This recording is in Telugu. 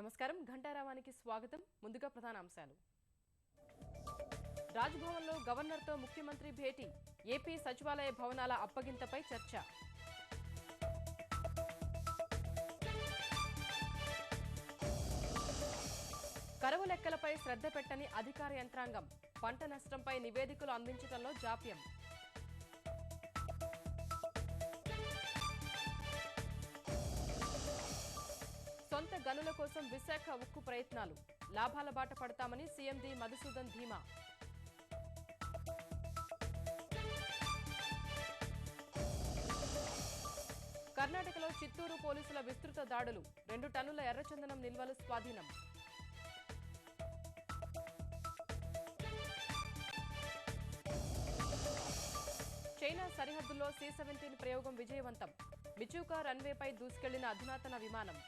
నమస్కారం ఘంటారావానికి స్వాగతం. ముందుగా ప్రధాన అంశాలు. రాజ్భవన్లో గవర్నర్తో ముఖ్యమంత్రి భేటీ. ఏపీ సచివాలయ భవనాల అప్పగింతపై చర్చ. కరువు లెక్కలపై శ్రద్ధ పెట్టని అధికార యంత్రాంగం. పంట నష్టంపై నివేదికలు అందించడంలో జాప్యం. సొంత గనుల కోసం విశాఖ ఉక్కు ప్రయత్నాలు. లాభాల బాట పడతామని సీఎం డి మధుసూదన్ ధీమా. కర్ణాటకలో చిత్తూరు పోలీసుల విస్తృత దాడులు. 2 టన్నుల ఎర్రచందనం నిల్వలు స్వాధీనం. చైనా సరిహద్దుల్లో C-17 ప్రయోగం విజయవంతం. మిచూకా రన్వేపై దూసుకెళ్లిన అధునాతన విమానం.